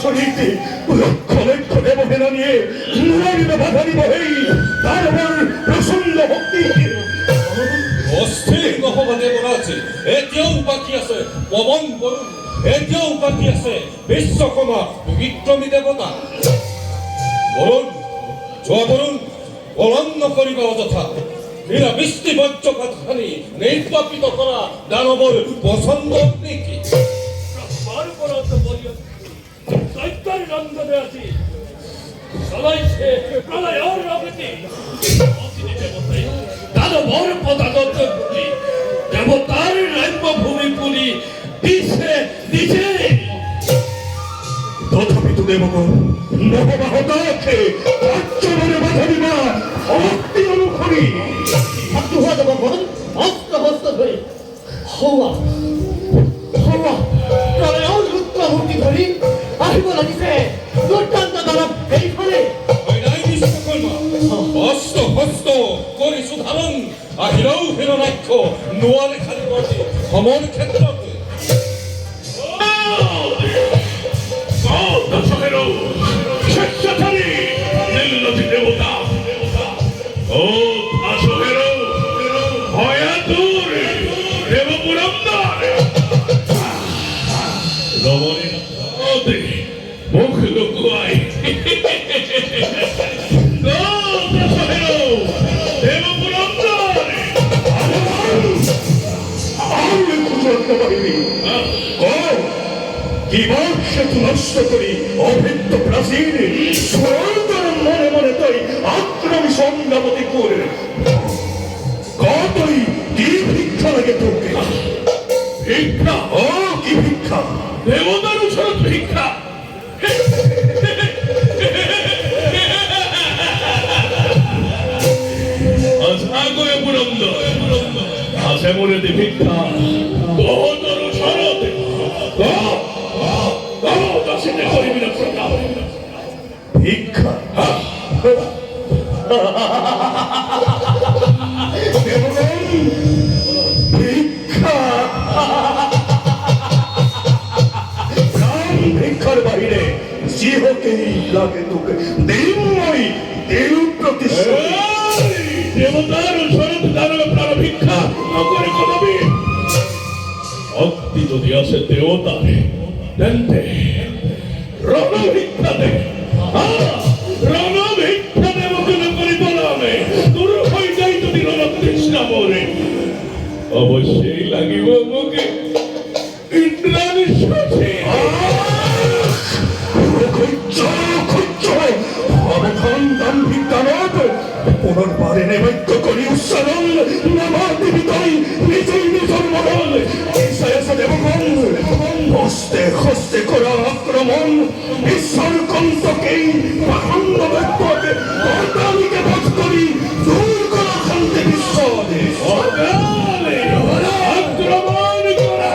শরীরকে লক্ষ লক্ষ দেবহেলা নিয়ে নুরারিতে বাধা দিব হেই তার আমার প্রচন্ড ভক্তি অস্থিৰ নহ'বা দেৱতা আছে, এতিয়াও বাকী আছে পৱন বৰুণ, এতিয়াও বাকী আছে বিশ্বকৰ্মা বিক্ৰমী দেৱতা। বৰুণ যোৱা বৰুণ পলন নকৰিবা অযথা, বৃষ্টি বজ্ৰপাত সানি নিৰ্বাপিত কৰা দানৱৰ পচন্দ নেকি? দৈত্যৰ ৰন্ধনে আজি চলাইছে প্ৰলয়ৰ ৰগতি অচিনি দেৱতাই দানৱৰ পদানত পুৰি দেৱতাৰ ৰাজ্য ভূমি পুৰি দিছে নিজে। তথাপিতো দেৱগণ নহবা হতাশে কাৰ্যমনে বাধা দিবা শক্তি অনুসৰি হোৱা দেৱগণ অস্ত্ৰ হস্ত ধৰি হৌৱা হৌৱা প্ৰলয়ৰ ৰুদ্ৰমূৰ্তি ধৰি আহিব লাগিছে দুৰ্দান্ত দানৱ এইফালে। হস্ত হস্ত কৰিছো ধাৰণ, আহিলেও হিৰণ্যাক্ষ নোৱাৰে খালিব সমৰ ক্ষেত্ৰত। দেৱতা ও আসহেরো হয়াতুর দেবপুরন্দর রমণীর মধ্যে মুখ লুকুয়াই নষ্ট করি অভিত্ত প্রাচীন মনে মনে তৈ আক্রমী সংগ্রামতি করে কতই কি ভিক্ষা লাগে তোকে? ভিক্ষা? ও কি ভিক্ষা? দেবতার উৎসব ভিক্ষা। আগে পুরন্দর আছে মনে দি ভিক্ষা তোর শরৎ দাসিতে করিবি না প্রতাপ ভিক্ষা ভিক্ষা প্রাণ ভিক্ষার বাহিরে জিহকেই লাগে তোকে দেবময় দেব প্রতিশ্রুতি দেবতার শরৎ দানবে প্রাণ ভিক্ষা নগরে কদাবি ভক্তি যদি আছে দেবতার দেনতে রণ ভিক্ষা দে রণ ভিক্ষা দেব কোন করি বলামে দূর হয়ে যাই যদি রণ তৃষ্ণা মরে অবশ্যই লাগিব মুখে ইন্দ্রাণী সাথে পুনর্বারে নৈক্য করি উৎসারণ নামা দেবিতই নিজেই নিজের মরণ দেবগণ হস্তে হস্তে করা আক্রমণ ঈশ্বর কন্তকেই পাখণ্ড ব্যক্তকে অর্গানিকে বধ করি দূর করা শান্তি বিশ্বদে আক্রমণ করা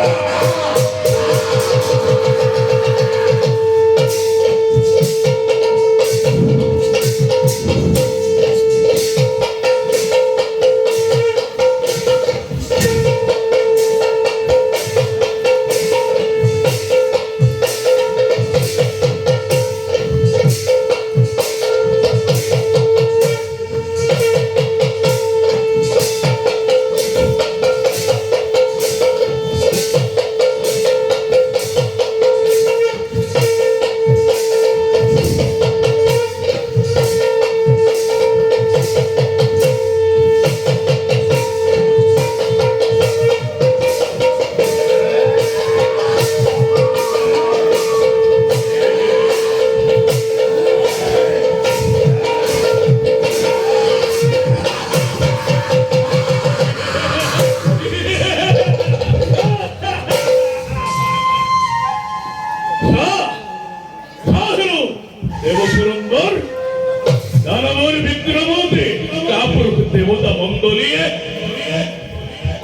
দেবতা মন্ডলিয়ে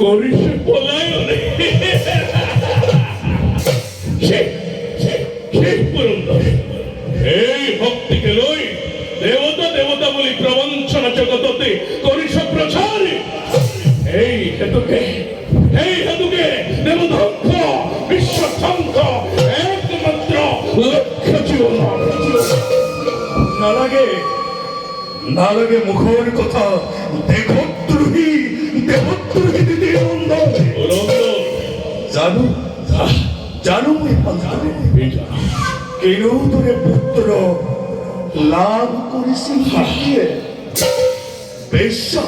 করিস পলায়ন এই ভক্তিকে লই দেবতা দেবতা বলি প্রবঞ্চনা জগততে করিস প্রচার। এই হেতুকে দেবধ্বংস বিশ্ব ধ্বংস একমাত্র নালাগে মুখের কথা দেহদ্রোহী দিদি নন্দন জানো মই অন্তরে কেন তোরে পুত্র লাভ করেছি দিয়ে বেশ্যা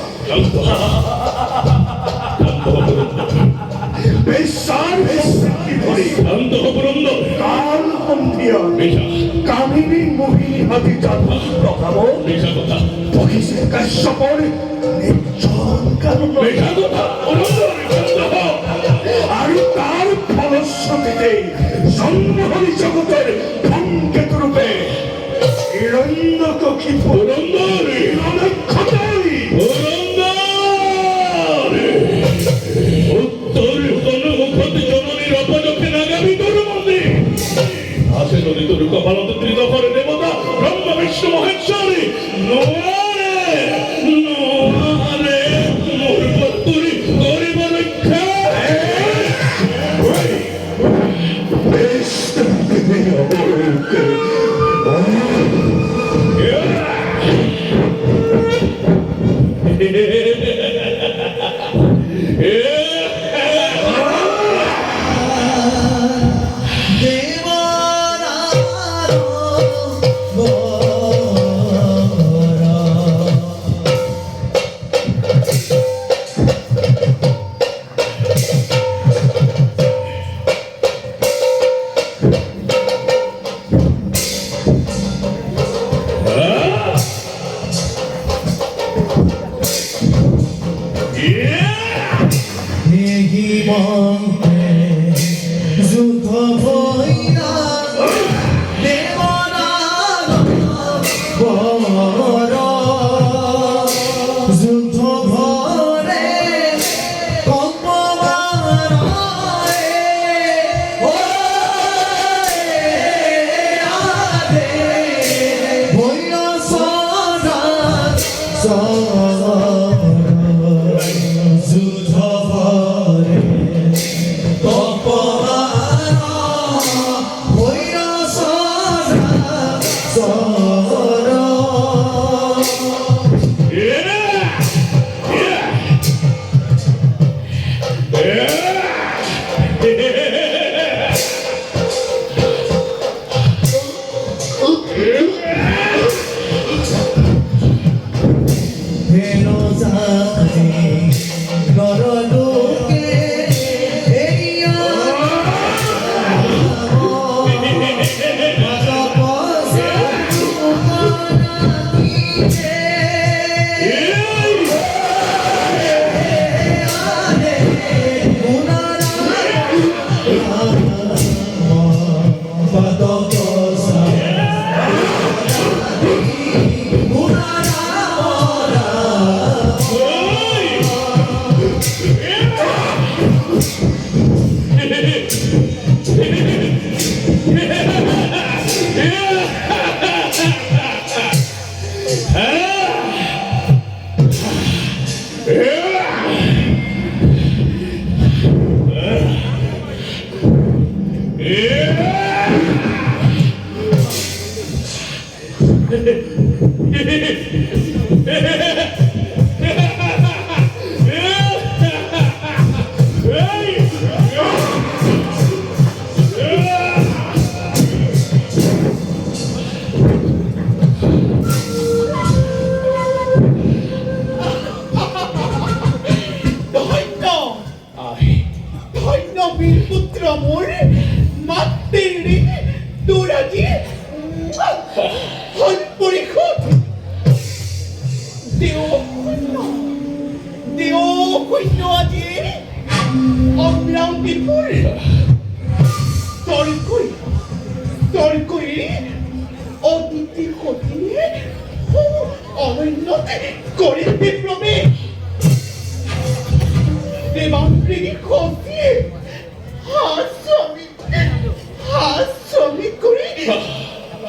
বেশ্যার ধরে কাল সন্ধিয়া কামিনী মোহিনী হাতি জাতি প্রভাব বহিছে কাশ্যপর নির্জন কারণ আৰু তাৰ ফলশ্ৰুতিতে জন্মহৰি জগতের সংকেত রূপে হিরণ্যকশিপু উত্তর জনমুখত জননীর অপদক্ষে নাগামী তোর মধ্যে আসে নদী তোর কপালত ত্রিত করে দেবতা ব্রহ্ম বিষ্ণু মহেশ্বরী নোয়ারে মোর পত্তরি গরিব রক্ষা যুদ্ধ ভৈরা দেবনা বর যুদ্ধ ভরে কম্পমানে ভৈরা সদা যুদ্ধ ভরে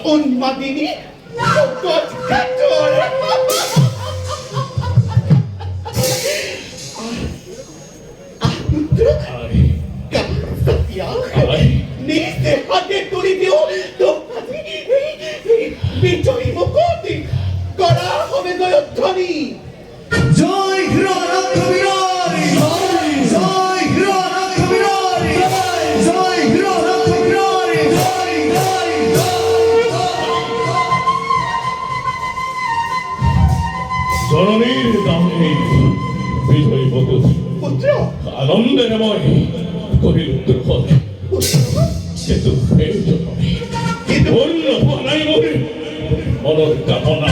উন্মাদিনী নিজে হাতে তুলি দিও তো বিজয়ী মুকুতি জননীর দামে বিজয় বধূ পুত্র আনন্দের ময় কহিল উত্তর হয় কিন্তু এই জন্য অন্য নাই মনে মনের কামনা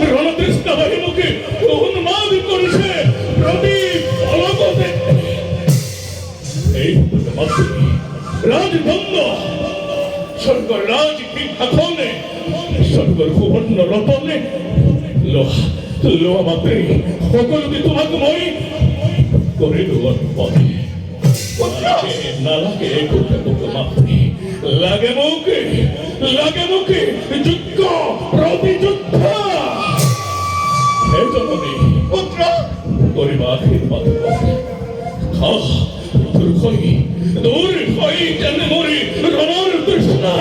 রণতৃষ্ণা বাহিনীকে উন্মাদ করেছে প্রদীপ অলগতে এই মাতৃ রাজদণ্ড স্বর্গ রাজ সিংহাসনে স্বর্গর সুবর্ণ রতনে লোহা মাত্রে সকলকে তোমাকে মই করে দেওয়ার পরে না লাগে করতে তোকে মাত্রে লাগে মুখে যুদ্ধ প্রতিযুদ্ধ এই জন্যে পুত্র করিবা আশীর্বাদ দূর হই যেন মরি রমার তৃষ্ণা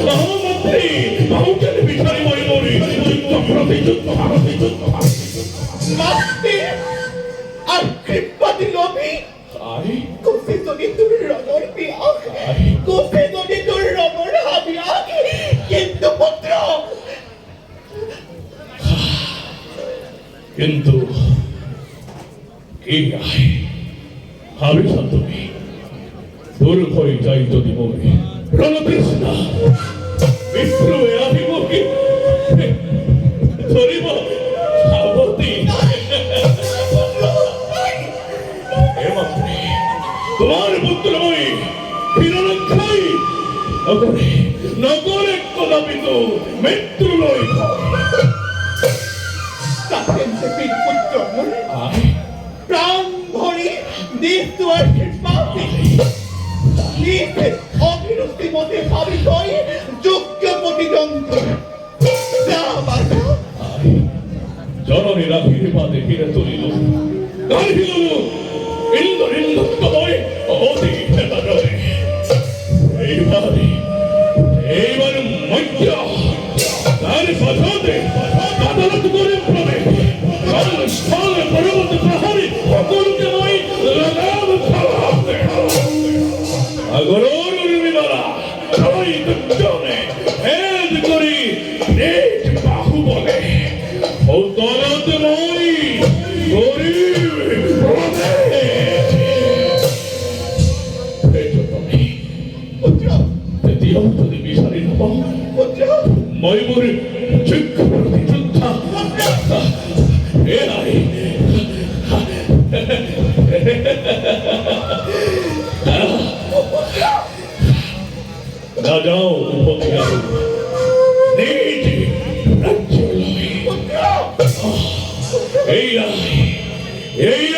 মহামন্ত্রী বাহুকেন বিচারি মরি যুদ্ধ প্রতিযুদ্ধ মাস্তি আর কৃপাতি লোভী আই কোসে তোকে তোর রগর পিয়া কোসে তোকে তোর রগর হাবিয়া কিন্তু পুত্র কিন্তু কি আয় আমি সন্তমি দূর হয়ে যাই যদি মরি রণতৃষ্ণা বিপ্লবে আভিমুখী ধরিব সাবতী তোমার পুত্রময়ী হিরণক্ষয় নগরে কদাপিত মৃত্যু নয় তাকেন সে বীর পুত্র আয় প্রাণ ভরি দেশ দুয়ার কৃপাতি নিজে অবিরুদ্ধি মতে ভাবিত যোগ্য প্রতিদ্বন্দ্ব যা বাধা জননী রাখির পাতে ফিরে তুলিল গার্হিল ইন্দ্রিন্দুত্তময় অতি হেতারয় এইবার মধ্য তার পথতে আদালত করে প্রবে স্থলে পরবর্তী প্রহরী সকলকে মই লাগাম খাওয়াতে আগরর উর্মিমালা সবাই দুজনে ভেদ করি নেট বাহু বলে অদালত মই গরিব পুত্র তৃতীয় যদি বিচারি নব পুত্র ময়ূর যুদ্ধ প্রতিযোদ্ধা এ নাই না যাও উপকার নিজ রাজ্য লয় এই